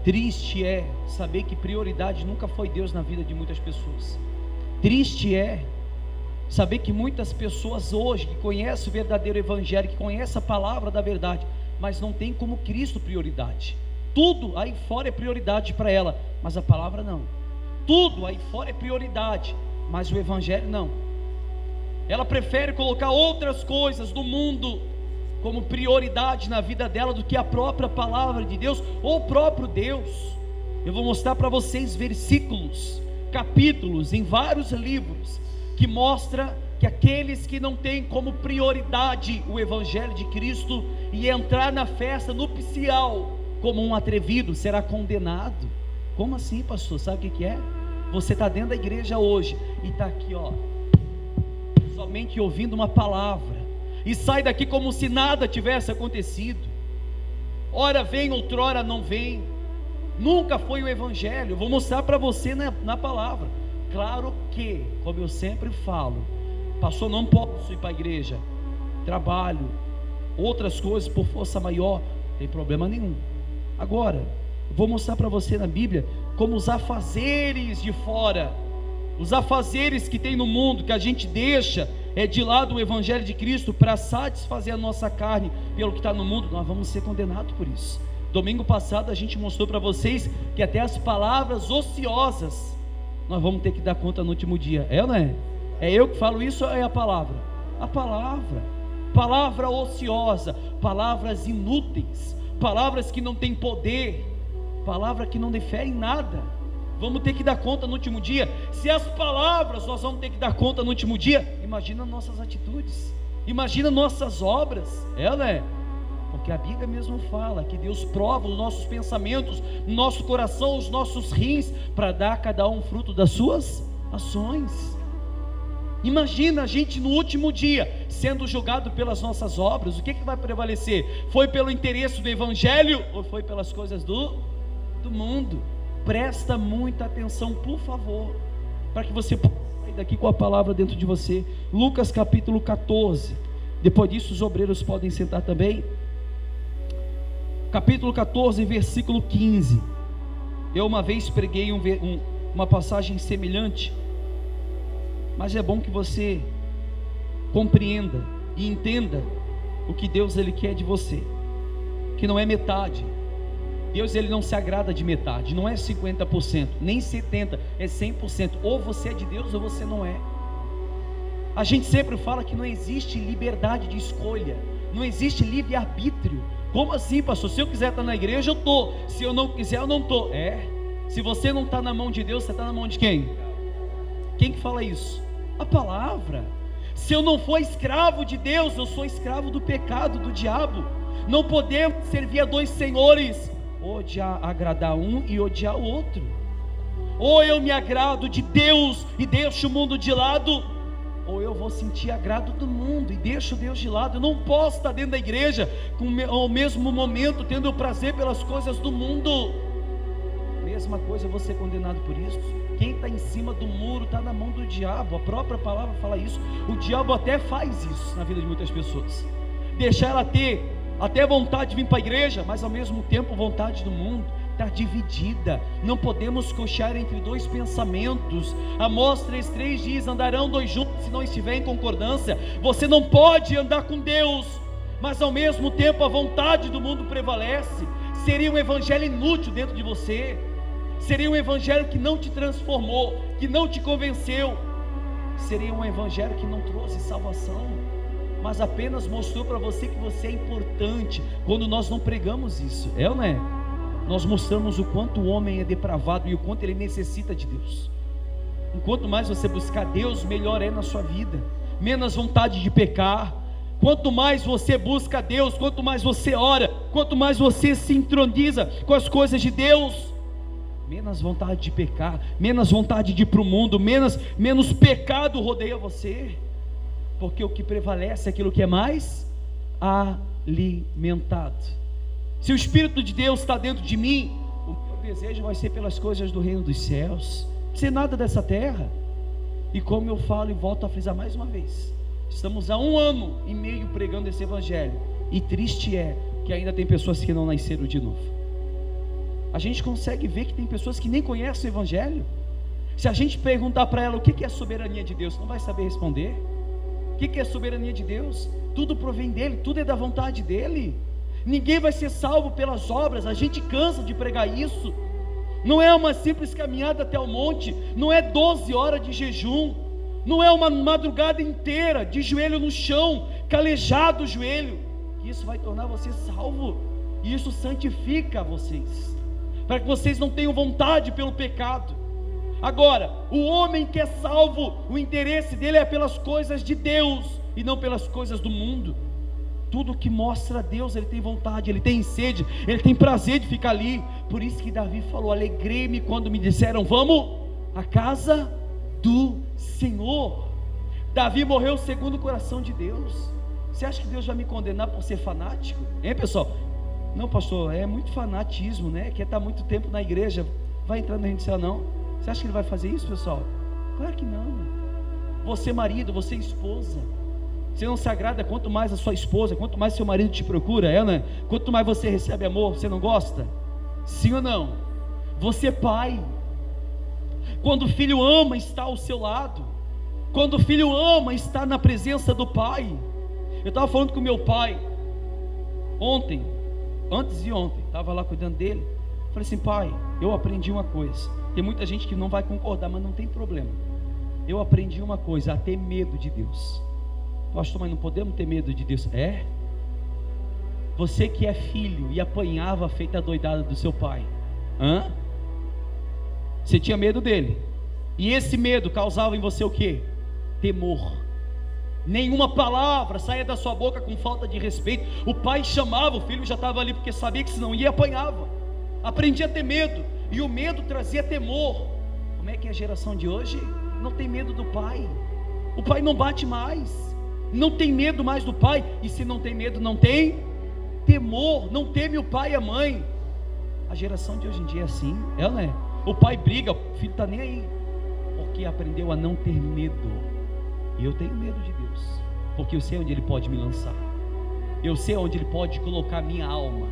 Triste é saber que prioridade nunca foi Deus na vida de muitas pessoas. Triste é saber que muitas pessoas hoje que conhecem o verdadeiro evangelho, que conhecem a palavra da verdade, mas não tem como Cristo prioridade. Tudo aí fora é prioridade para ela, mas a palavra não. Tudo aí fora é prioridade, mas o evangelho não. Ela prefere colocar outras coisas do mundo como prioridade na vida dela do que a própria palavra de Deus ou o próprio Deus. Eu vou mostrar para vocês versículos, capítulos em vários livros que mostra que aqueles que não têm como prioridade o evangelho de Cristo e entrar na festa nupcial como um atrevido será condenado. Como assim, pastor? Sabe o que é? Você está dentro da igreja hoje e está aqui, somente ouvindo uma palavra, e sai daqui como se nada tivesse acontecido. Ora vem, outrora não vem. Nunca foi o evangelho. Eu vou mostrar para você na palavra. Claro que, como eu sempre falo, pastor, não posso ir para a igreja, trabalho, outras coisas por força maior, não tem problema nenhum. Agora, eu vou mostrar para você na Bíblia como os afazeres de fora, os afazeres que tem no mundo, que a gente deixa de lado o evangelho de Cristo para satisfazer a nossa carne pelo que está no mundo, nós vamos ser condenados por isso. Domingo passado a gente mostrou para vocês que até as palavras ociosas nós vamos ter que dar conta no último dia. É ou não é? É eu que falo isso ou é a palavra? A palavra ociosa, palavras inúteis, palavras que não têm poder, palavra que não difere em nada. Vamos ter que dar conta no último dia. Se as palavras nós vamos ter que dar conta no último dia, imagina nossas atitudes, imagina nossas obras. Ela é, porque a Bíblia mesmo fala que Deus prova os nossos pensamentos, nosso coração, os nossos rins, para dar a cada um fruto das suas ações. Imagina a gente no último dia sendo julgado pelas nossas obras. O que vai prevalecer? Foi pelo interesse do evangelho ou foi pelas coisas do mundo? Presta muita atenção, por favor, para que você possa sair daqui com a palavra dentro de você. Lucas capítulo 14. Depois disso os obreiros podem sentar também. Capítulo 14, versículo 15. Eu uma vez preguei uma passagem semelhante, mas é bom que você compreenda e entenda o que Deus ele quer de você, que não é metade. Deus ele não se agrada de metade, não é 50%, nem 70%, é 100%, ou você é de Deus ou você não é. A gente sempre fala que não existe liberdade de escolha, não existe livre-arbítrio. Como assim, pastor? Se eu quiser estar na igreja, eu estou, se eu não quiser, eu não estou. Se você não está na mão de Deus, você está na mão de quem? Quem que fala isso? A palavra. Se eu não for escravo de Deus, eu sou escravo do pecado, do diabo. Não podemos servir a dois senhores, odiar, agradar um e odiar o outro. Ou eu me agrado de Deus e deixo o mundo de lado, ou eu vou sentir agrado do mundo e deixo Deus de lado. Eu não posso estar dentro da igreja ao mesmo momento tendo o prazer pelas coisas do mundo. Mesma coisa, eu vou ser condenado por isso. Quem está em cima do muro está na mão do diabo. A própria palavra fala isso. O diabo até faz isso na vida de muitas pessoas, deixar ela ter até vontade de vir para a igreja, mas ao mesmo tempo vontade do mundo. Está dividida, não podemos cochear entre dois pensamentos. Amós 3,3 diz: andarão dois juntos se não estiver em concordância. Você não pode andar com Deus, mas ao mesmo tempo a vontade do mundo prevalece. Seria um evangelho inútil dentro de você, seria um evangelho que não te transformou, que não te convenceu, seria um evangelho que não trouxe salvação, mas apenas mostrou para você que você é importante. Quando nós não pregamos isso, é ou não é? Nós mostramos o quanto o homem é depravado e o quanto ele necessita de Deus. Enquanto mais você buscar Deus, melhor é na sua vida, menos vontade de pecar. Quanto mais você busca Deus, quanto mais você ora, quanto mais você se introniza com as coisas de Deus, menos vontade de pecar, menos vontade de ir para o mundo, menos pecado rodeia você, porque o que prevalece é aquilo que é mais alimentado. Se o Espírito de Deus está dentro de mim, o meu desejo vai ser pelas coisas do reino dos céus, sem nada dessa terra. E como eu falo e volto a frisar mais uma vez, estamos há 1 ano e meio pregando esse evangelho, e triste é que ainda tem pessoas que não nasceram de novo. a gente consegue ver que tem pessoas que nem conhecem o Evangelho. Se a gente perguntar para ela o que é a soberania de Deus, não vai saber responder. O que é a soberania de Deus? Tudo provém dele, tudo é da vontade dele. Ninguém vai ser salvo pelas obras. A gente cansa de pregar isso. Não é uma simples caminhada até o monte, não é 12 horas de jejum, não é uma madrugada inteira de joelho no chão, calejado o joelho, que isso vai tornar você salvo, e isso santifica vocês, para que vocês não tenham vontade pelo pecado. Agora, o homem que é salvo, o interesse dele é pelas coisas de Deus, e não pelas coisas do mundo. Tudo que mostra a Deus, ele tem vontade, ele tem sede, ele tem prazer de ficar ali. Por isso que Davi falou: alegrei-me quando me disseram, vamos à casa do Senhor. Davi morreu segundo o coração de Deus. Você acha que Deus vai me condenar por ser fanático? Hein, pessoal? Não, pastor, é muito fanatismo, né? Quer estar muito tempo na igreja, vai entrar no reino do céu, não? Você acha que ele vai fazer isso, pessoal? Claro que não. Você marido, você esposa, você não se agrada quanto mais a sua esposa, quanto mais seu marido te procura, né? Quanto mais você recebe amor, você não gosta? Sim ou não? Você pai, quando o filho ama estar ao seu lado, quando o filho ama estar na presença do pai. Eu estava falando com meu pai ontem, antes de ontem, estava lá cuidando dele. Falei assim: pai, eu aprendi uma coisa. Tem muita gente que não vai concordar, mas não tem problema. Eu aprendi uma coisa: a ter medo de Deus. Pastor, mas não podemos ter medo de Deus. É? Você que é filho e apanhava feita a doidada do seu pai, você tinha medo dele, e esse medo causava em você o que? Temor. Nenhuma palavra saía da sua boca com falta de respeito. O pai chamava, o filho já estava ali, porque sabia que senão ia, apanhava. Aprendia a ter medo, e o medo trazia temor. Como é que é a geração de hoje? Não tem medo do pai. O pai não bate mais, não tem medo mais do pai. E se não tem medo, não tem temor, não teme o pai e a mãe. A geração de hoje em dia é assim, ela é. O pai briga, o filho está nem aí, porque aprendeu a não ter medo. E eu tenho medo de Deus, porque eu sei onde Ele pode me lançar, eu sei onde Ele pode colocar minha alma.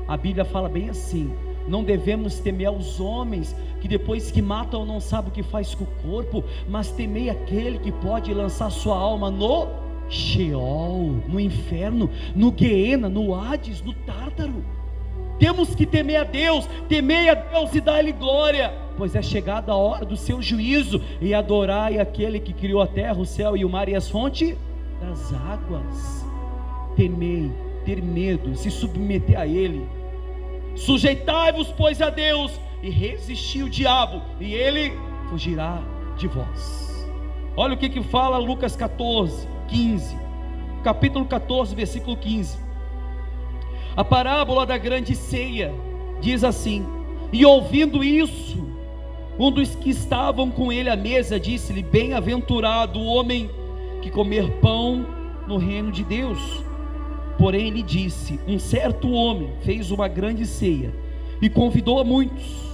A Bíblia fala bem assim: não devemos temer aos homens, que depois que matam não sabem o que faz com o corpo, mas temei aquele que pode lançar sua alma no Sheol, no inferno, no Guiena, no Hades, no Tártaro. Temos que temer a Deus, temei a Deus e dar-lhe glória, pois é chegada a hora do seu juízo, e adorai aquele que criou a terra, o céu e o mar e as fontes das águas. Temei, ter medo, se submeter a Ele. Sujeitai-vos, pois, a Deus, e resisti o diabo, e ele fugirá de vós. Olha o que fala Lucas 14, 15, capítulo 14, versículo 15. A parábola da grande ceia diz assim: e ouvindo isso, um dos que estavam com ele à mesa disse-lhe: bem-aventurado o homem que comer pão no reino de Deus. Porém ele disse: um certo homem fez uma grande ceia e convidou a muitos,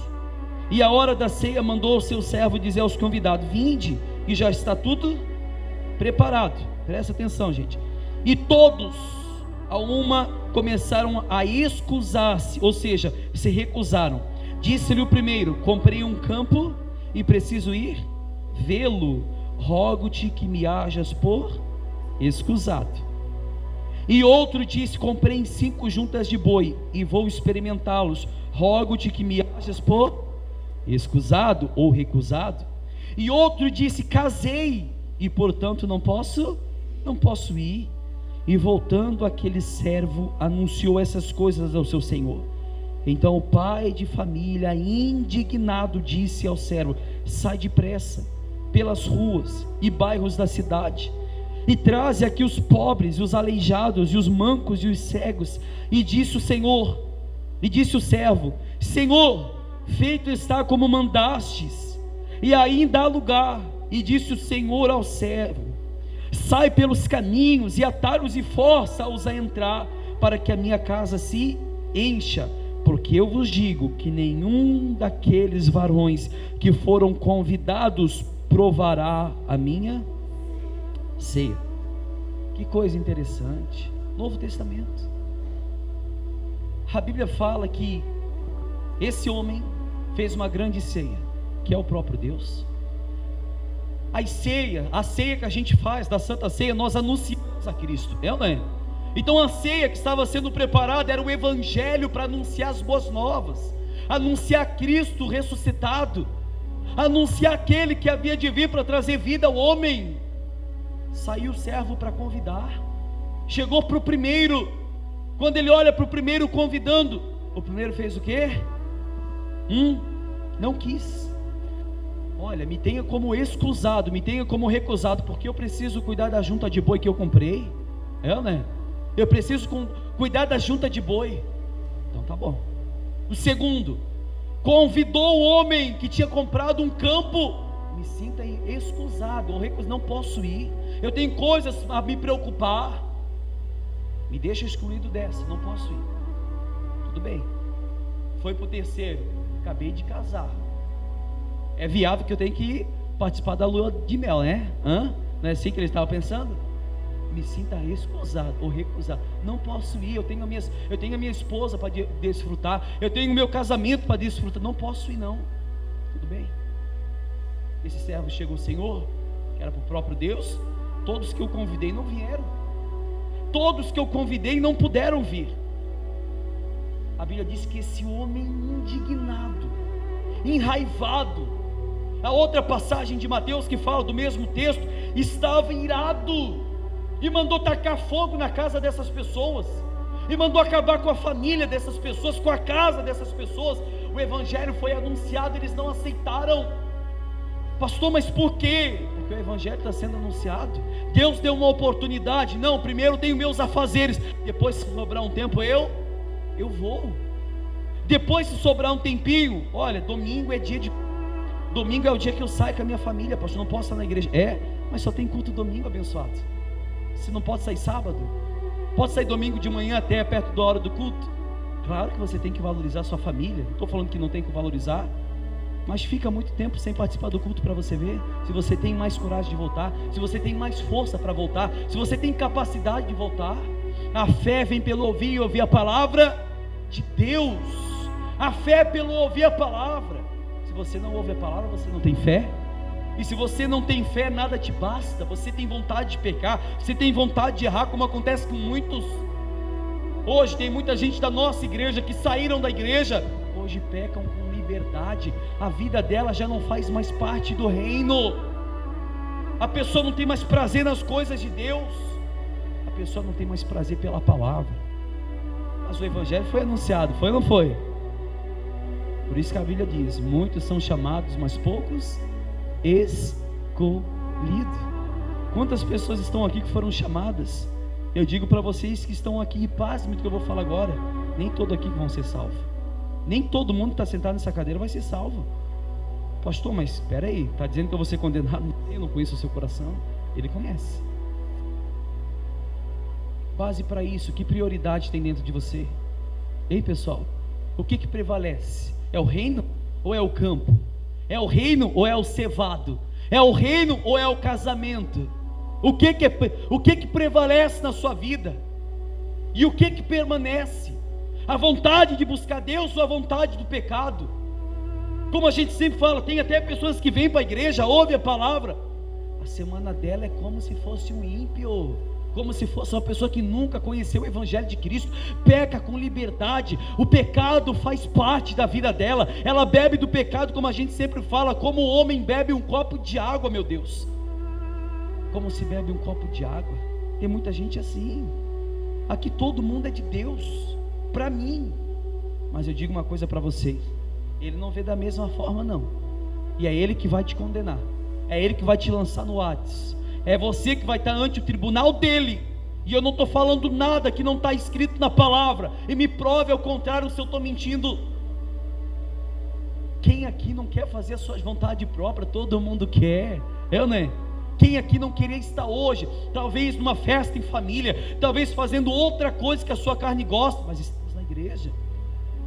e à hora da ceia mandou o seu servo dizer aos convidados: vinde, e já está tudo preparado. Presta atenção, gente. E todos a uma começaram a excusar-se, ou seja, se recusaram. Disse-lhe o primeiro: comprei um campo e preciso ir vê-lo, rogo-te que me hajas por escusado. E outro disse: comprei 5 juntas de boi e vou experimentá-los, rogo-te que me hajas por escusado ou recusado. E outro disse: casei e portanto não posso ir. E voltando aquele servo, anunciou essas coisas ao seu senhor. Então o pai de família, indignado, disse ao servo: sai depressa pelas ruas e bairros da cidade, e traze aqui os pobres, os aleijados, e os mancos e os cegos. E disse o servo: Senhor, feito está como mandastes, e ainda há lugar. E disse o Senhor ao servo: sai pelos caminhos e atalhos e força-os a entrar, para que a minha casa se encha. Porque eu vos digo que nenhum daqueles varões que foram convidados provará a minha ceia. Que coisa interessante. Novo Testamento, a Bíblia fala que Esse homem fez uma grande ceia, que é o próprio Deus. A ceia que a gente faz, da Santa Ceia, nós anunciamos a Cristo, é ou não é? Então a ceia que estava sendo preparada era o Evangelho para anunciar as boas novas, anunciar Cristo ressuscitado, anunciar aquele que havia de vir para trazer vida ao homem. Saiu o servo para convidar, chegou para o primeiro. Quando ele olha para o primeiro convidando, o primeiro fez o quê? Não quis. Olha, me tenha como excusado, me tenha como recusado, porque eu preciso cuidar da junta de boi que eu comprei, né? Eu preciso cuidar da junta de boi. Então tá bom. O segundo convidou o homem que tinha comprado um campo. Me sinta excusado ou recusado, não posso ir, eu tenho coisas a me preocupar, me deixa excluído dessa, não posso ir. Tudo bem. Foi para o terceiro, acabei de casar, é viável que eu tenho que participar da lua de mel, né? Não é assim que ele estava pensando? Me sinta excusado ou recusado, não posso ir, eu tenho a minha esposa para desfrutar, eu tenho o meu casamento para desfrutar, não posso ir não. Tudo bem. Esse servo chegou, Senhor, que era para o próprio Deus, todos que eu convidei não vieram, todos que eu convidei não puderam vir. A Bíblia diz que esse homem indignado, enraivado, a outra passagem de Mateus que fala do mesmo texto, estava irado, e mandou tacar fogo na casa dessas pessoas, e mandou acabar com a família dessas pessoas, com a casa dessas pessoas. O Evangelho foi anunciado, eles não aceitaram. Pastor, mas por quê? Porque o Evangelho está sendo anunciado. Deus deu uma oportunidade. Não, primeiro eu tenho meus afazeres, depois se sobrar um tempo eu vou. Depois se sobrar um tempinho, olha, domingo é o dia que eu saio com a minha família. Pastor, não posso estar na igreja. Mas só tem culto domingo, abençoado. Você não pode sair sábado? Pode sair domingo de manhã até perto da hora do culto? Claro que você tem que valorizar a sua família, não estou falando que não tem que valorizar, mas fica muito tempo sem participar do culto para você ver se você tem mais coragem de voltar, se você tem mais força para voltar, se você tem capacidade de voltar. A fé vem pelo ouvir e ouvir a palavra de Deus. A fé é pelo ouvir a palavra. Se você não ouve a palavra, você não tem fé. E se você não tem fé, nada te basta. Você tem vontade de pecar, você tem vontade de errar, como acontece com muitos. Hoje tem muita gente da nossa igreja que saíram da igreja, hoje pecam com liberdade. A vida dela já não faz mais parte do reino. A pessoa não tem mais prazer nas coisas de Deus, a pessoa não tem mais prazer pela palavra. Mas o Evangelho foi anunciado, foi ou não foi? Por isso que a Bíblia diz: muitos são chamados, mas poucos escolhidos. Quantas pessoas estão aqui que foram chamadas? Eu digo para vocês que estão aqui, e pasmem do que eu vou falar agora, nem todos aqui vão ser salvos, nem todo mundo que está sentado nessa cadeira vai ser salvo. Pastor, mas espera aí, está dizendo que eu vou ser condenado? Eu não conheço o seu coração. Ele conhece. Base para isso, que prioridade tem dentro de você? Ei pessoal, o que prevalece? É o reino ou é o campo? É o reino ou é o cevado? É o reino ou é o casamento? O que prevalece na sua vida? E o que permanece? A vontade de buscar Deus ou a vontade do pecado? Como a gente sempre fala, tem até pessoas que vêm para a igreja, ouvem a palavra, a semana dela é como se fosse um ímpio, como se fosse uma pessoa que nunca conheceu o Evangelho de Cristo, peca com liberdade, o pecado faz parte da vida dela, ela bebe do pecado, como a gente sempre fala, como o homem bebe um copo de água, meu Deus, como se bebe um copo de água. Tem muita gente assim. Aqui todo mundo é de Deus, para mim, mas eu digo uma coisa para vocês, Ele não vê da mesma forma não, e é Ele que vai te condenar, é Ele que vai te lançar no Hades, é você que vai estar ante o tribunal dele. E eu não estou falando nada que não está escrito na palavra, e me prove ao contrário se eu estou mentindo. Quem aqui não quer fazer a sua vontade própria? Todo mundo quer, né? Quem aqui não queria estar hoje, talvez numa festa em família, talvez fazendo outra coisa que a sua carne gosta, mas estamos na igreja?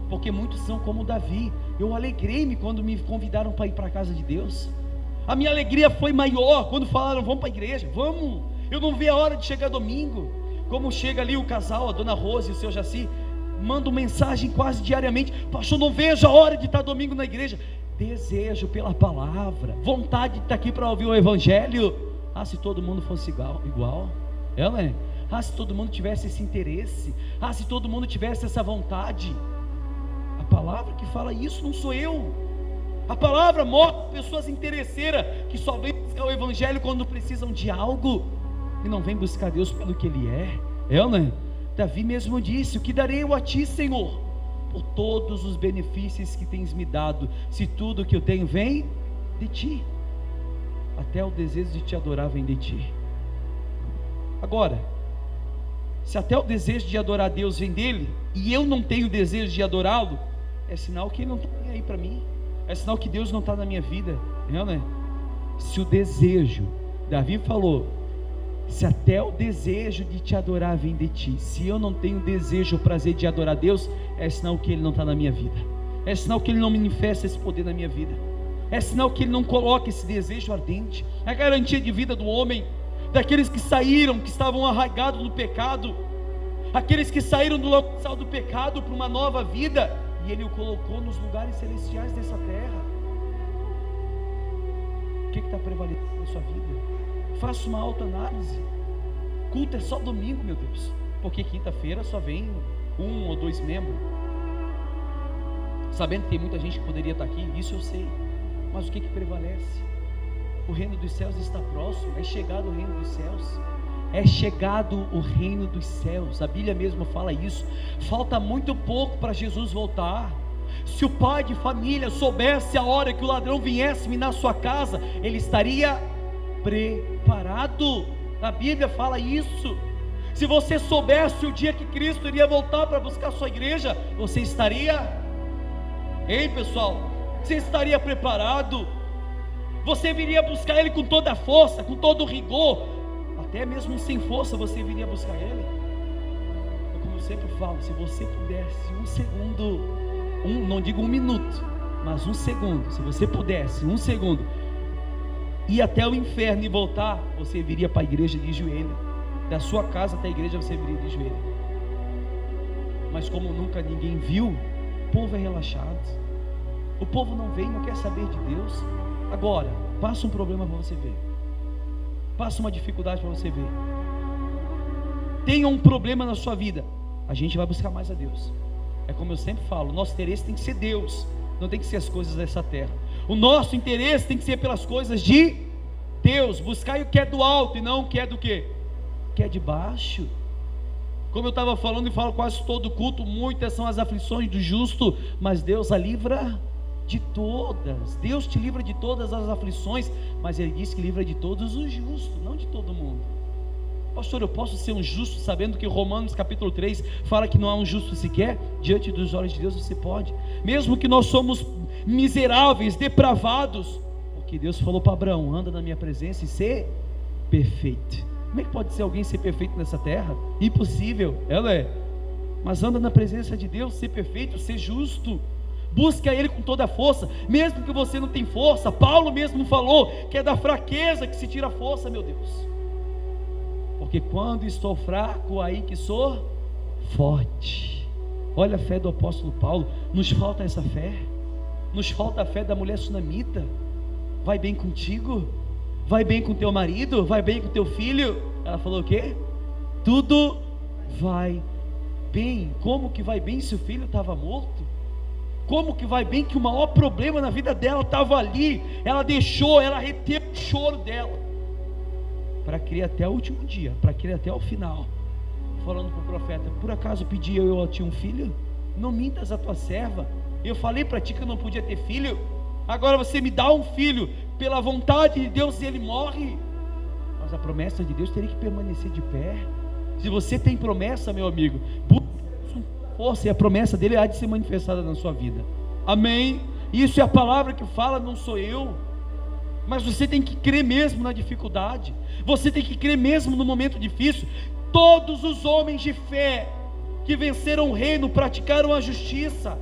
Porque muitos são como Davi. Eu alegrei-me quando me convidaram para ir para a casa de Deus. A minha alegria foi maior quando falaram: vamos para a igreja, vamos. Eu não vi a hora de chegar domingo. Como chega ali o casal, a dona Rose e o seu Jaci, mandam mensagem quase diariamente: pastor, não vejo a hora de estar domingo na igreja. Desejo pela palavra, vontade de estar aqui para ouvir o evangelho. Se todo mundo fosse igual, né? Se todo mundo tivesse esse interesse, se todo mundo tivesse essa vontade. A palavra que fala isso, não sou eu. A palavra mostra pessoas interesseiras que só vêm buscar o evangelho quando precisam de algo e não vêm buscar Deus pelo que Ele é, né? Davi mesmo disse: o que darei eu a ti, Senhor, por todos os benefícios que tens me dado, se tudo que eu tenho vem de ti? Até o desejo de te adorar vem de ti. Agora, se até o desejo de adorar Deus vem dele, e eu não tenho desejo de adorá-lo, é sinal que Ele não está aí para mim, é sinal que Deus não está na minha vida, né? Se o desejo, Davi falou, se até o desejo de te adorar vem de ti, se eu não tenho desejo ou prazer de adorar Deus, é sinal que Ele não está na minha vida, é sinal que Ele não manifesta esse poder na minha vida, é sinal que Ele não coloca esse desejo ardente. É a garantia de vida do homem, daqueles que saíram, que estavam arraigados no pecado, aqueles que saíram do local do pecado para uma nova vida, e Ele o colocou nos lugares celestiais dessa terra. O que está prevalecendo na sua vida? Faça uma autoanálise. Culto é só domingo, meu Deus, porque quinta-feira só vem 1 ou 2 membros, sabendo que tem muita gente que poderia estar aqui, isso eu sei, mas o que prevalece? O reino dos céus está próximo, é chegado o reino dos céus, é chegado o reino dos céus, a Bíblia mesmo fala isso. Falta muito pouco para Jesus voltar. Se o pai de família soubesse a hora que o ladrão viesse minar sua casa, ele estaria preparado. A Bíblia fala isso. Se você soubesse o dia que Cristo iria voltar para buscar sua igreja, você estaria, hein, pessoal? Você estaria preparado? Você viria buscar Ele com toda a força, com todo o rigor, até mesmo sem força você viria buscar Ele. Como eu sempre falo, se você pudesse um segundo, não digo 1 minuto, mas 1 segundo, se você pudesse 1 segundo ir até o inferno e voltar, você viria para a igreja de joelho. Da sua casa até a igreja você viria de joelho. Mas como nunca ninguém viu, o povo é relaxado, o povo não vem, não quer saber de Deus. Agora, passa um problema para você ver, passa uma dificuldade para você ver, tenha um problema na sua vida, a gente vai buscar mais a Deus. É como eu sempre falo, o nosso interesse tem que ser Deus, não tem que ser as coisas dessa terra. O nosso interesse tem que ser pelas coisas de Deus, buscar o que é do alto e não o que é do quê? Que é de baixo. Como eu estava falando e falo quase todo culto, muitas são as aflições do justo, mas Deus a livra de todas. Deus te livra de todas as aflições, mas Ele diz que livra de todos os justos, não de todo mundo. Pastor, eu posso ser um justo sabendo que Romanos capítulo 3 fala que não há um justo sequer? Diante dos olhos de Deus você pode, mesmo que nós somos miseráveis, depravados, porque Deus falou para Abraão: anda na minha presença e ser perfeito. Como é que pode ser alguém ser perfeito nessa terra? Impossível, ela é. Mas anda na presença de Deus, ser perfeito, ser justo, busca Ele com toda a força, mesmo que você não tenha força. Paulo mesmo falou que é da fraqueza que se tira a força, meu Deus, porque quando estou fraco, aí que sou forte. Olha a fé do apóstolo Paulo. Nos falta essa fé, nos falta a fé da mulher sunamita. Vai bem contigo? Vai bem com teu marido? Vai bem com teu filho? Ela falou o quê? Tudo vai bem. Como que vai bem se o filho estava morto? Como que vai bem que o maior problema na vida dela estava ali? Ela deixou, ela reteve o choro dela para crer até o último dia, para crer até o final. Falando para o profeta: por acaso pedi eu a ti um filho? Não mintas a tua serva. Eu falei para ti que eu não podia ter filho, agora você me dá um filho. Pela vontade de Deus ele morre. Mas a promessa de Deus teria que permanecer de pé. Se você tem promessa, meu amigo, busque força, e a promessa dele há de ser manifestada na sua vida. Amém? Isso é a palavra que fala, não sou eu. Mas você tem que crer mesmo na dificuldade, você tem que crer mesmo no momento difícil. Todos os homens de fé que venceram o reino, praticaram a justiça,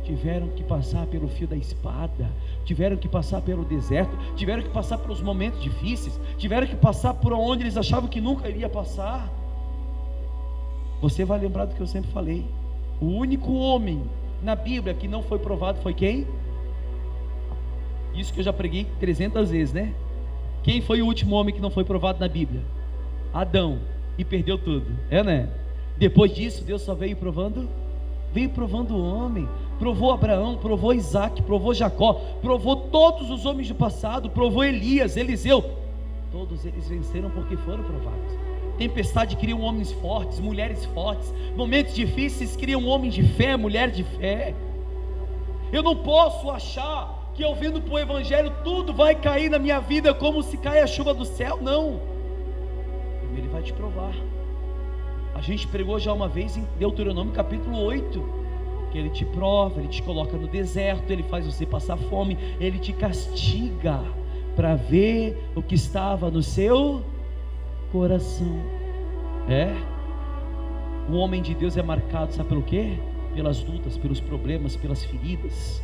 tiveram que passar pelo fio da espada, tiveram que passar pelo deserto, tiveram que passar pelos momentos difíceis, tiveram que passar por onde eles achavam que nunca iria passar. Você vai lembrar do que eu sempre falei: O único homem na Bíblia que não foi provado foi quem? Isso que eu já preguei 300 vezes, né? Quem foi o último homem que não foi provado na Bíblia? Adão, e perdeu tudo, né? Depois disso, Deus só veio provando o homem. Provou Abraão, provou Isaac, provou Jacó, provou todos os homens do passado, provou Elias, Eliseu. Todos eles venceram porque foram provados. Tempestade criam homens fortes, mulheres fortes. Momentos difíceis criam homens de fé, mulheres de fé. Eu não posso achar que eu vindo para o Evangelho tudo vai cair na minha vida como se cai a chuva do céu. Não. Ele vai te provar. A gente pregou já uma vez em Deuteronômio capítulo 8, que ele te prova, ele te coloca no deserto, ele faz você passar fome, ele te castiga para ver o que estava no seu coração. O homem de Deus é marcado, sabe pelo quê? Pelas lutas, pelos problemas, pelas feridas.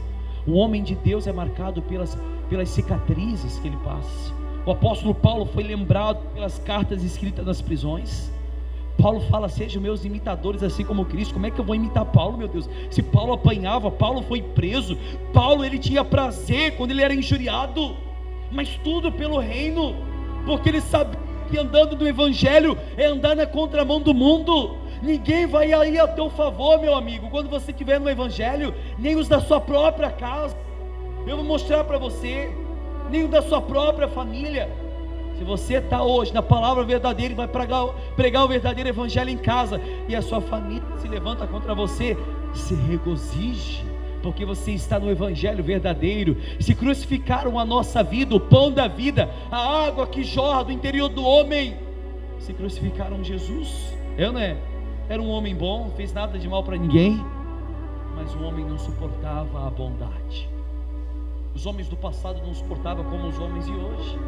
O homem de Deus é marcado pelas cicatrizes que ele passa. O apóstolo Paulo foi lembrado pelas cartas escritas nas prisões. Paulo fala: sejam meus imitadores assim como Cristo. Como é que eu vou imitar Paulo, meu Deus? Se Paulo apanhava, Paulo foi preso, Paulo ele tinha prazer quando ele era injuriado, mas tudo pelo reino, porque ele sabia que andando no Evangelho é andar na contramão do mundo. Ninguém vai aí a teu favor, meu amigo, quando você estiver no Evangelho, nem os da sua própria casa. Eu vou mostrar para você, nem os da sua própria família. Se você está hoje na palavra verdadeira e vai pregar o verdadeiro Evangelho em casa, e a sua família se levanta contra você, se regozije, porque você está no Evangelho verdadeiro. Se crucificaram a nossa vida, o pão da vida, a água que jorra do interior do homem, se crucificaram Jesus. Era um homem bom, não fez nada de mal para ninguém, mas o homem não suportava a bondade. Os homens do passado não suportavam como os homens de hoje.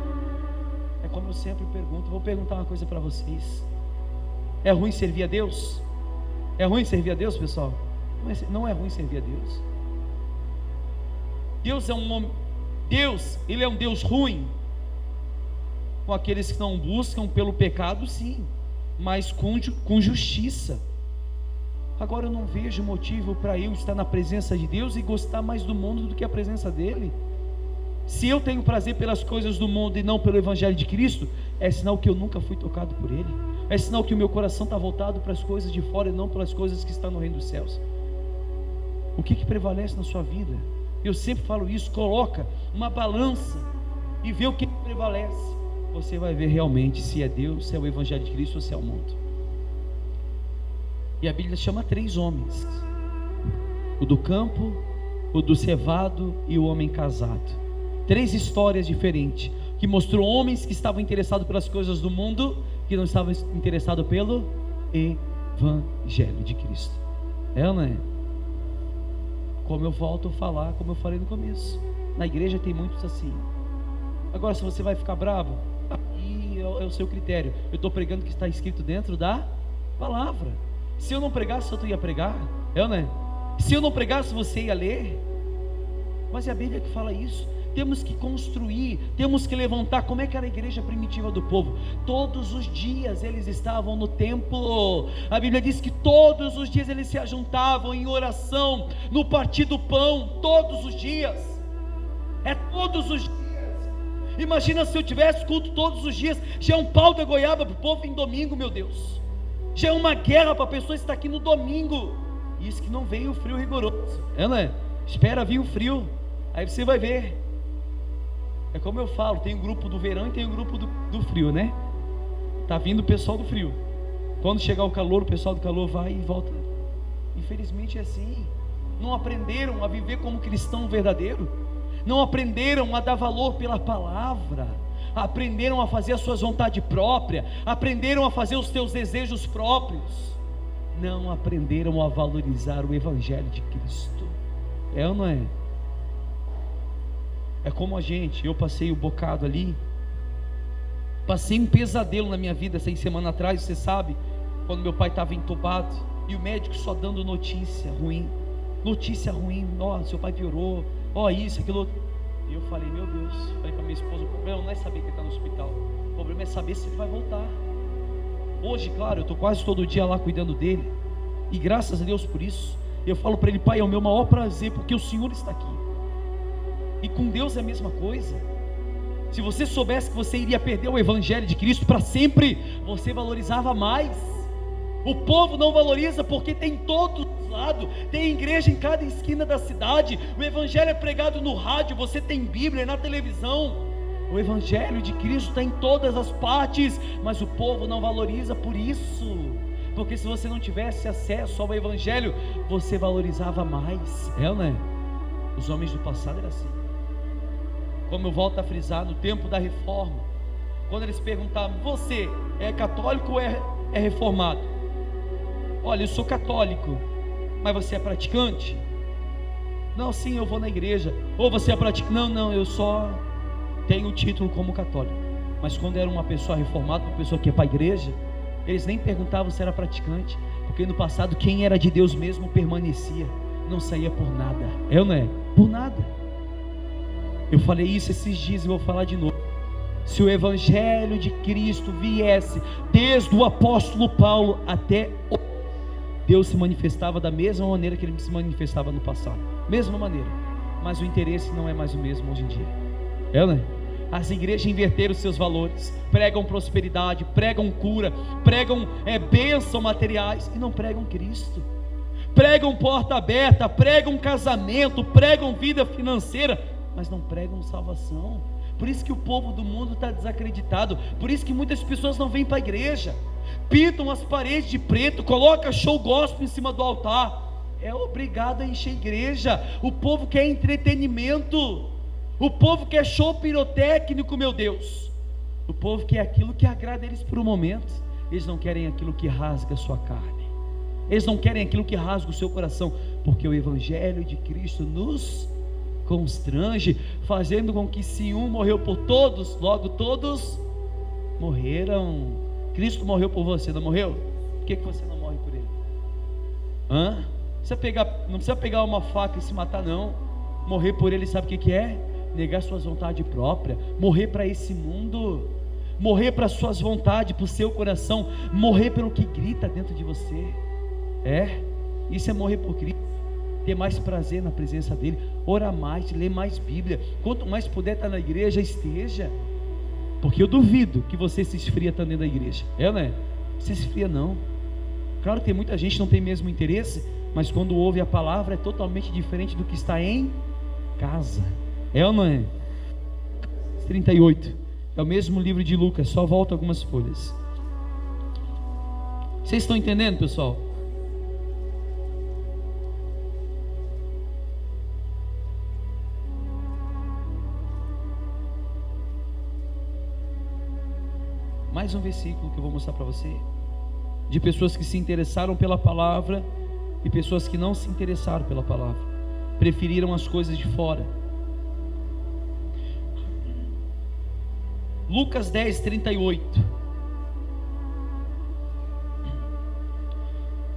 É como eu sempre pergunto, vou perguntar uma coisa para vocês: é ruim servir a Deus? É ruim servir a Deus, pessoal? Não é ruim servir a Deus. Deus, Ele é um Deus ruim com aqueles que não buscam pelo pecado, sim, mas com justiça. Agora eu não vejo motivo para eu estar na presença de Deus e gostar mais do mundo do que a presença dEle. Se eu tenho prazer pelas coisas do mundo e não pelo Evangelho de Cristo, é sinal que eu nunca fui tocado por Ele. É sinal que o meu coração está voltado para as coisas de fora e não pelas coisas que estão no reino dos céus. O que prevalece na sua vida? Eu sempre falo isso: coloca uma balança e vê o que prevalece. Você vai ver realmente se é Deus, se é o Evangelho de Cristo ou se é o mundo. E a Bíblia chama 3 homens: o do campo, o do cevado e o homem casado. 3 histórias diferentes, que mostrou homens que estavam interessados pelas coisas do mundo, que não estavam interessados pelo Evangelho de Cristo. Ou não é? Como eu volto a falar, como eu falei no começo, na igreja tem muitos assim. Agora, se você vai ficar bravo, aí é o seu critério. Eu estou pregando o que está escrito dentro da palavra. Se eu não pregasse, eu ia pregar, ou não é? Se eu não pregasse, você ia ler. Mas é a Bíblia que fala isso. Temos que construir, temos que levantar. Como é que era a igreja primitiva do povo? Todos os dias eles estavam no templo. A Bíblia diz que todos os dias eles se ajuntavam em oração, no partir do pão, todos os dias. É todos os dias. Imagina se eu tivesse culto todos os dias. Já é um pau da goiaba para o povo em domingo, meu Deus. Já é uma guerra para a pessoa estar aqui no domingo. Isso que não veio o frio rigoroso, né? Espera vir o frio, aí você vai ver. É como eu falo, tem um grupo do verão e tem um grupo do frio, né? Tá vindo o pessoal do frio. Quando chegar o calor, o pessoal do calor vai e volta. Infelizmente é assim. Não aprenderam a viver como cristão verdadeiro. Não aprenderam a dar valor pela palavra. Aprenderam a fazer as suas vontades próprias. Aprenderam a fazer os seus desejos próprios. Não aprenderam a valorizar o Evangelho de Cristo. É ou não é? É como a gente, eu passei o bocado ali, passei um pesadelo na minha vida 6 semanas atrás, você sabe, quando meu pai estava entubado, e o médico só dando notícia ruim, ó, seu pai piorou, ó, isso, aquilo outro. E eu falei, meu Deus, falei para minha esposa, o problema não é saber que ele está no hospital, o problema é saber se ele vai voltar. Hoje, claro, eu estou quase todo dia lá cuidando dele, E graças a Deus por isso. Eu falo para ele: Pai, é o meu maior prazer, porque o Senhor está aqui. E com Deus é a mesma coisa. Se você soubesse que você iria perder o Evangelho de Cristo para sempre, você valorizava mais. O povo não valoriza porque tem todos os lados, tem igreja em cada esquina da cidade, o Evangelho é pregado no rádio, você tem Bíblia na televisão, o Evangelho de Cristo está em todas as partes, mas o povo não valoriza por isso, porque se você não tivesse acesso ao Evangelho, você valorizava mais, né? Os homens do passado eram assim. Como eu volto a frisar, no tempo da reforma, quando eles perguntavam: você é católico ou é reformado? Olha, eu sou católico, mas você é praticante? Não, sim, eu vou na igreja. Ou você é praticante? Não, eu só tenho o título como católico. Mas quando era uma pessoa reformada, uma pessoa que ia para a igreja, eles nem perguntavam se era praticante, porque no passado quem era de Deus mesmo permanecia, não saía por nada, não é? Por nada. Eu falei isso esses dias e vou falar de novo. Se o Evangelho de Cristo viesse desde o apóstolo Paulo até hoje, Deus se manifestava da mesma maneira que Ele se manifestava no passado, mesma maneira, mas o interesse não é mais o mesmo hoje em dia, né? As igrejas inverteram seus valores, pregam prosperidade, pregam cura, pregam bênção materiais e não pregam Cristo, pregam porta aberta, pregam casamento, pregam vida financeira, mas não pregam salvação. Por isso que o povo do mundo está desacreditado, por isso que muitas pessoas não vêm para a igreja, pintam as paredes de preto, colocam show gospel em cima do altar, é obrigado a encher a igreja. O povo quer entretenimento, o povo quer show pirotécnico, meu Deus. O povo quer aquilo que agrada eles por um momento, eles não querem aquilo que rasga a sua carne, eles não querem aquilo que rasga o seu coração, porque o Evangelho de Cristo nos constrange, fazendo com que se um morreu por todos, logo todos morreram. Cristo morreu por você, não morreu? Por que você não morre por ele? Não precisa pegar uma faca e se matar, não. Morrer por ele, sabe o que é? Negar suas vontades próprias, morrer para esse mundo, morrer para suas vontades, para o seu coração, morrer pelo que grita dentro de você. Isso é morrer por Cristo, ter mais prazer na presença dele, orar mais, ler mais Bíblia, quanto mais puder estar na igreja, esteja. Porque eu duvido que você se esfria estando dentro da igreja, né? Se esfria não. Claro que tem muita gente que não tem mesmo interesse, mas quando ouve a palavra é totalmente diferente do que está em casa, ou não é? 38, é o mesmo livro de Lucas, só volta algumas folhas. Vocês estão entendendo, pessoal? Mais um versículo que eu vou mostrar para você, de pessoas que se interessaram pela palavra e pessoas que não se interessaram pela palavra, preferiram as coisas de fora. Lucas 10, 38.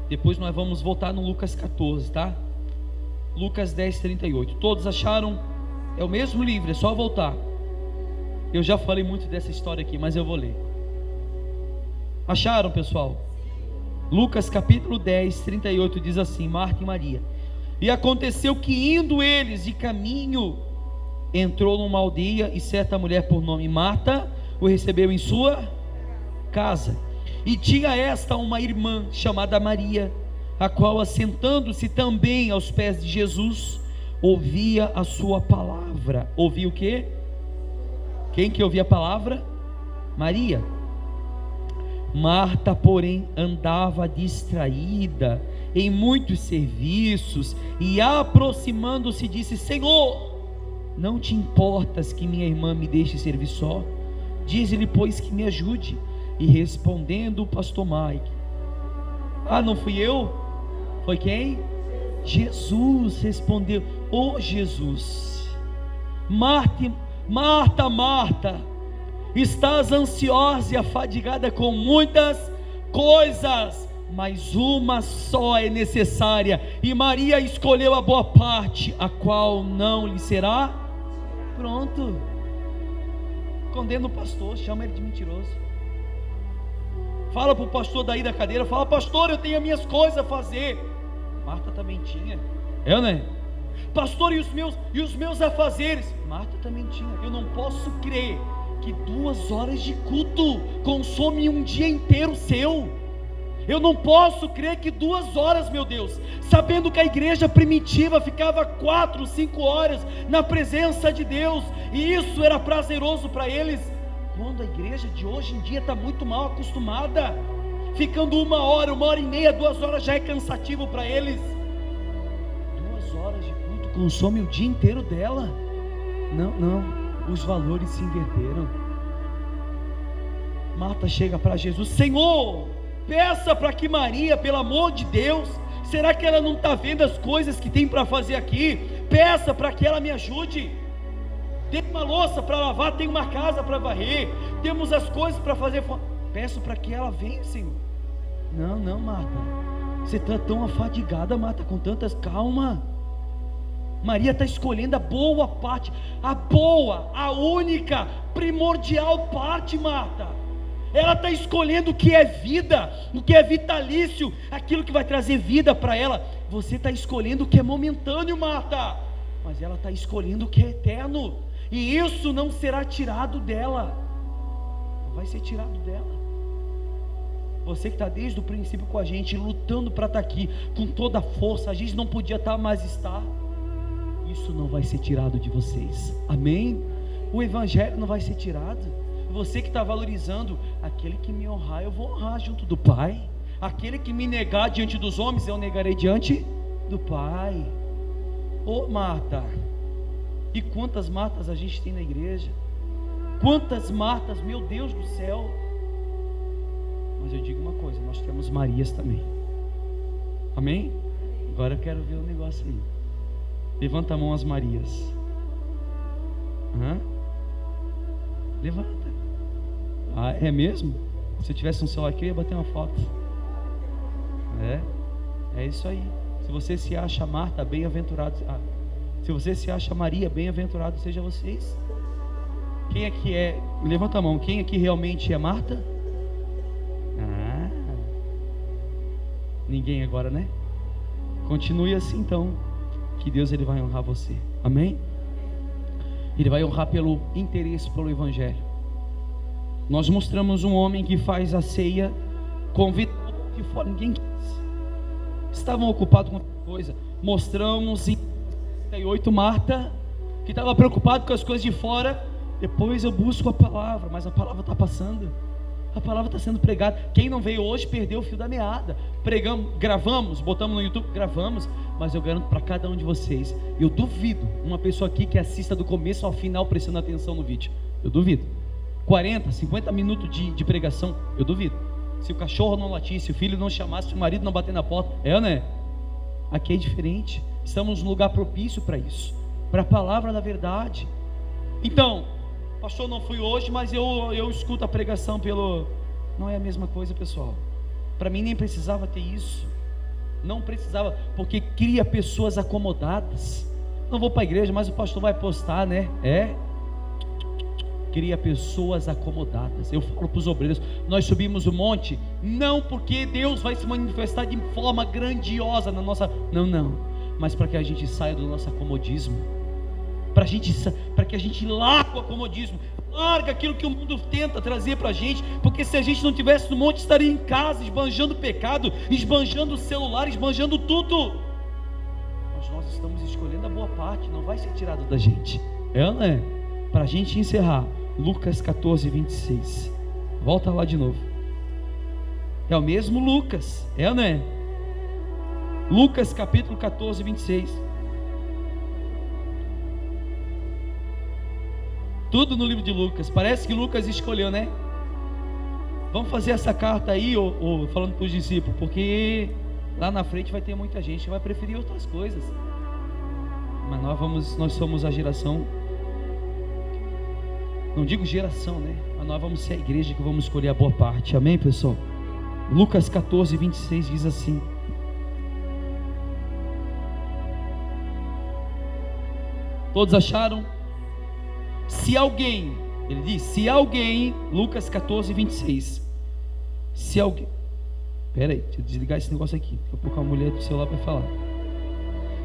Depois nós vamos voltar no Lucas 14, tá? Lucas 10, 38. Todos acharam? É o mesmo livro, é só voltar. Eu já falei muito dessa história aqui, mas eu vou ler. Acharam, pessoal? Lucas capítulo 10, 38 diz assim: Marta e Maria. E aconteceu que indo eles de caminho, entrou numa aldeia, e certa mulher por nome Marta o recebeu em sua casa. E tinha esta uma irmã chamada Maria, a qual, assentando-se também aos pés de Jesus, ouvia a sua palavra. Ouvia o quê? Quem que ouvia a palavra? Maria. Marta, porém, andava distraída em muitos serviços, e aproximando-se disse: Senhor, não te importas que minha irmã me deixe servir só? Diz-lhe, pois, que me ajude. E respondendo o pastor Mike: não fui eu? Foi quem? Jesus respondeu: Jesus, Marta, Marta, Marta, estás ansiosa e afadigada com muitas coisas, mas uma só é necessária, e Maria escolheu a boa parte, a qual não lhe será. Pronto. Condena o pastor, chama ele de mentiroso. Fala para o pastor daí da cadeira, fala: pastor, eu tenho as minhas coisas a fazer. Marta também tinha, né? Pastor, e os meus afazeres? Marta também tinha. Eu não posso crer que 2 horas de culto consome um dia inteiro seu. Eu não posso crer que 2 horas, meu Deus, sabendo que a igreja primitiva ficava 4, 5 horas na presença de Deus, e isso era prazeroso para eles, quando a igreja de hoje em dia está muito mal acostumada, ficando 1 hora, 1h30, 2 horas já é cansativo para eles. 2 horas de culto consome o dia inteiro dela. Não, os valores se inverteram. Marta chega para Jesus: Senhor, peça para que Maria, pelo amor de Deus, será que ela não está vendo as coisas que tem para fazer aqui? Peça para que ela me ajude. Tem uma louça para lavar, tem uma casa para varrer, temos as coisas para fazer. Peço para que ela venha, Senhor. Não, Marta, você está tão afadigada, Marta, com tantas. Calma. Maria está escolhendo a boa parte, a única, primordial parte, Marta. Ela está escolhendo o que é vida, o que é vitalício, aquilo que vai trazer vida para ela. Você está escolhendo o que é momentâneo, Marta, mas ela está escolhendo o que é eterno, e isso não será tirado dela, não vai ser tirado dela. Você que está desde o princípio com a gente, lutando para estar aqui, com toda a força, a gente não podia estar, mas está. Isso não vai ser tirado de vocês, amém? O evangelho não vai ser tirado. Você que está valorizando: aquele que me honrar, eu vou honrar junto do Pai. Aquele que me negar diante dos homens, eu negarei diante do Pai. Ô Marta, e quantas Martas a gente tem na igreja? Quantas Martas, meu Deus do céu. Mas eu digo uma coisa: nós temos Marias também, amém? Agora eu quero ver o negócio aí. Levanta a mão as Marias. Levanta. É mesmo? Se eu tivesse um celular aqui, eu ia bater uma foto. É isso aí. Se você se acha Marta, bem-aventurado. Se você se acha Maria, bem-aventurado seja vocês. Quem aqui é? Levanta a mão. Quem aqui realmente é Marta? Ninguém agora, né? Continue assim então, que Deus ele vai honrar você, amém? Ele vai honrar pelo interesse pelo evangelho. Nós mostramos um homem que faz a ceia, convidou de fora, ninguém quis, estavam ocupados com outra coisa. Mostramos em 38 Marta, que estava preocupado com as coisas de fora. Depois eu busco a palavra, mas a palavra está passando, a palavra está sendo pregada. Quem não veio hoje perdeu o fio da meada. Pregamos, gravamos, botamos no YouTube, gravamos, mas eu garanto para cada um de vocês, eu duvido uma pessoa aqui que assista do começo ao final prestando atenção no vídeo. Eu duvido. 40, 50 minutos de pregação, eu duvido. Se o cachorro não latisse, se o filho não chamasse, se o marido não bater na porta, né? Aqui é diferente. Estamos num lugar propício para isso, para a palavra da verdade. Então, pastor, não fui hoje, mas eu escuto a pregação pelo... Não é a mesma coisa, pessoal. Para mim nem precisava ter isso. Não precisava, porque cria pessoas acomodadas. Não vou para a igreja, mas o pastor vai postar, né? Cria pessoas acomodadas. Eu falo para os obreiros: nós subimos o monte, não porque Deus vai se manifestar de forma grandiosa na nossa... Não, mas para que a gente saia do nosso acomodismo, para que a gente largue o acomodismo, larga aquilo que o mundo tenta trazer para a gente. Porque se a gente não tivesse no monte, estaria em casa, esbanjando pecado, esbanjando o celular, esbanjando tudo. Mas nós estamos escolhendo a boa parte, não vai ser tirado da gente, não é? Para a gente encerrar, Lucas 14, 26. Volta lá de novo. É o mesmo Lucas, não é? Lucas capítulo 14, 26. Tudo no livro de Lucas. Parece que Lucas escolheu, né? Vamos fazer essa carta aí, falando para os discípulos, porque lá na frente vai ter muita gente que vai preferir outras coisas. Mas nós somos a geração, não digo geração, né? Mas nós vamos ser a igreja que vamos escolher a boa parte. Amém, pessoal? Lucas 14, 26 diz assim: todos acharam? Se alguém, ele diz, se alguém, Lucas 14, 26, Se alguém... Pera aí, deixa eu desligar esse negócio aqui. Daqui a pouco a mulher do celular vai falar.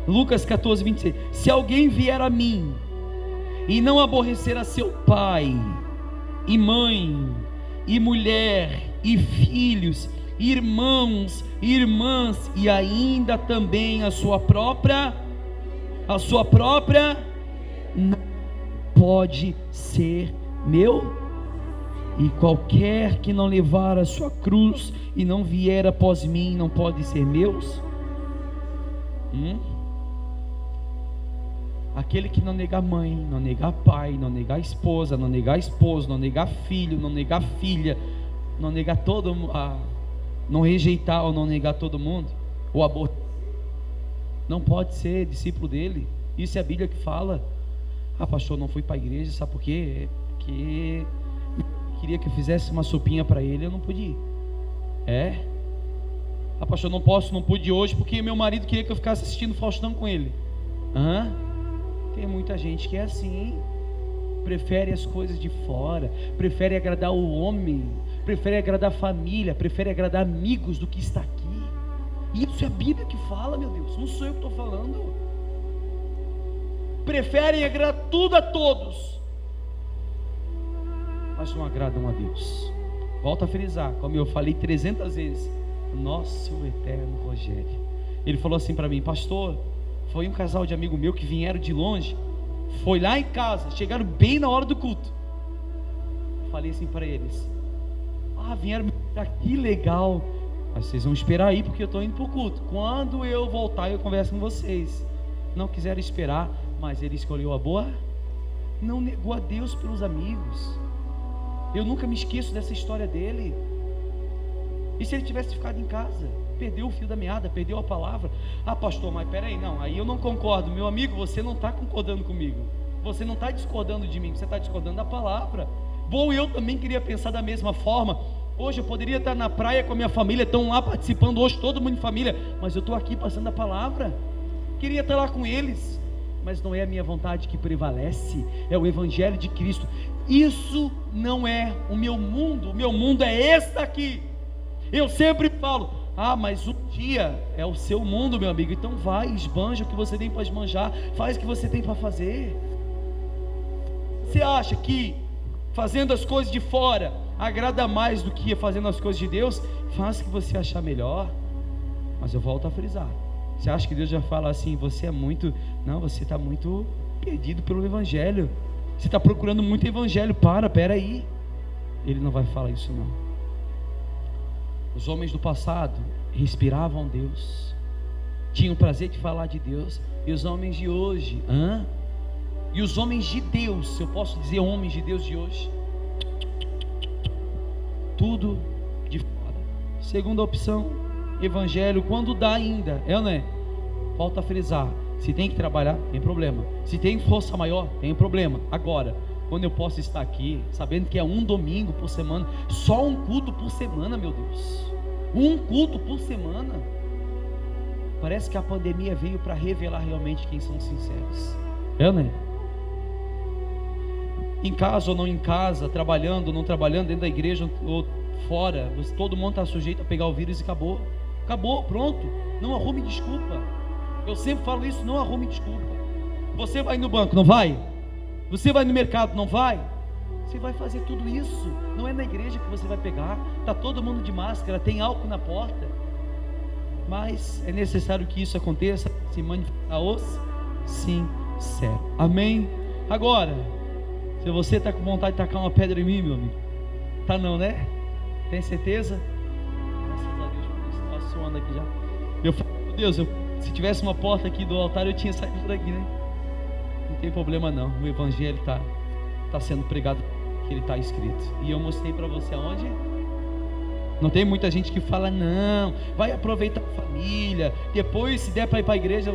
Lucas 14, 26. Se alguém vier a mim e não aborrecer a seu pai e mãe e mulher e filhos, irmãos e irmãs, e ainda também a sua própria, não pode ser meu. E qualquer que não levar a sua cruz e não vier após mim, não pode ser meus. Aquele que não negar mãe, não negar pai, não negar esposa, não negar esposo, não negar filho, não negar filha, não negar não rejeitar ou não negar todo mundo, ou abortar, não pode ser discípulo dele. Isso é a Bíblia que fala. Pastor, não fui para a igreja, sabe por quê? Porque queria que eu fizesse uma sopinha para ele, eu não pude ir. Pastor, não pude hoje porque meu marido queria que eu ficasse assistindo Faustão com ele. Tem muita gente que é assim, prefere as coisas de fora, prefere agradar o homem, prefere agradar a família, prefere agradar amigos do que está aqui. Isso é a Bíblia que fala, meu Deus, não sou eu que estou falando. Preferem agradar tudo a todos, mas não agradam a Deus. Volto a frisar, como eu falei 300 vezes, nosso eterno Rogério, ele falou assim para mim: pastor, foi um casal de amigo meu que vieram de longe, foi lá em casa, chegaram bem na hora do culto. Falei assim para eles: vieram aqui, legal, mas vocês vão esperar aí porque eu estou indo para o culto, quando eu voltar eu converso com vocês. Não quiseram esperar, mas ele escolheu a boa, não negou a Deus pelos amigos. Eu nunca me esqueço dessa história dele. E se ele tivesse ficado em casa, perdeu o fio da meada, perdeu a palavra. Pastor, mas peraí, não, aí eu não concordo. Meu amigo, você não está concordando comigo, você não está discordando de mim, você está discordando da palavra. Bom, eu também queria pensar da mesma forma. Hoje eu poderia estar na praia com a minha família, estão lá participando hoje, todo mundo em família, mas eu estou aqui passando a palavra. Queria estar lá com eles, mas não é a minha vontade que prevalece, é o Evangelho de Cristo. Isso não é o meu mundo é esse aqui. Eu sempre falo: mas um dia é o seu mundo, meu amigo, então vai, esbanja o que você tem para esbanjar, faz o que você tem para fazer. Você acha que fazendo as coisas de fora agrada mais do que fazendo as coisas de Deus? Faça o que você achar melhor. Mas eu volto a frisar, você acha que Deus já fala assim: você é muito... Não, você está muito perdido pelo Evangelho, você está procurando muito Evangelho. Pera aí. Ele não vai falar isso não. Os homens do passado respiravam Deus, tinham prazer de falar de Deus. E os homens de hoje, e os homens de Deus, se eu posso dizer homens de Deus de hoje, tudo de fora. Segunda opção, Evangelho, quando dá ainda, ou não é? Volta a frisar, se tem que trabalhar, tem problema. Se tem força maior, tem problema. Agora, quando eu posso estar aqui, sabendo que é um domingo por semana, só um culto por semana, meu Deus, um culto por semana. Parece que a pandemia veio para revelar realmente quem são sinceros. Né? Em casa ou não em casa, trabalhando ou não trabalhando, dentro da igreja ou fora, todo mundo está sujeito a pegar o vírus e acabou, pronto. Não arrume desculpa. Eu sempre falo isso, não arrume desculpa. Você vai no banco, não vai? Você vai no mercado, não vai? Você vai fazer tudo isso. Não é na igreja que você vai pegar. Está todo mundo de máscara, tem álcool na porta. Mas é necessário que isso aconteça, se manifestar os sinceros. Amém? Agora, se você está com vontade de tacar uma pedra em mim, meu amigo, tá não, né? Tem certeza? Graças a Deus, por isso está suando aqui já. Eu falo, meu Deus, se tivesse uma porta aqui do altar, eu tinha saído por aqui, né? Não tem problema não, o Evangelho está sendo pregado, que ele está escrito. E eu mostrei para você aonde? Não tem muita gente que fala: não, vai aproveitar a família, depois se der para ir para a igreja.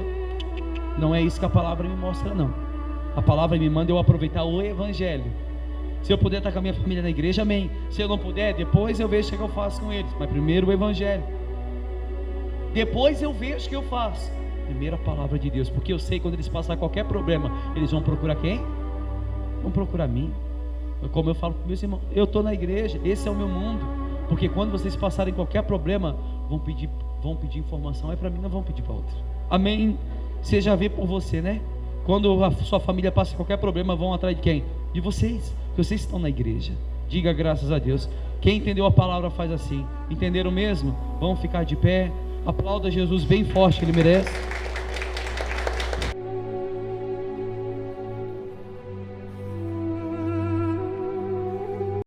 Não é isso que a palavra me mostra não. A palavra me manda eu aproveitar o Evangelho. Se eu puder estar com a minha família na igreja, amém. Se eu não puder, depois eu vejo o que eu faço com eles. Mas primeiro o Evangelho, depois eu vejo o que eu faço. Primeiro a palavra de Deus, porque eu sei que quando eles passarem qualquer problema, eles vão procurar quem? Vão procurar mim. Como eu falo com meus irmãos, eu estou na igreja, esse é o meu mundo. Porque quando vocês passarem qualquer problema, vão pedir informação. É para mim, não vão pedir para outro. Amém? Você já vê por você, né? Quando a sua família passa qualquer problema, vão atrás de quem? De vocês, que vocês estão na igreja. Diga graças a Deus. Quem entendeu a palavra faz assim. Entenderam mesmo? Vamos ficar de pé. Aplauda Jesus bem forte, que Ele merece.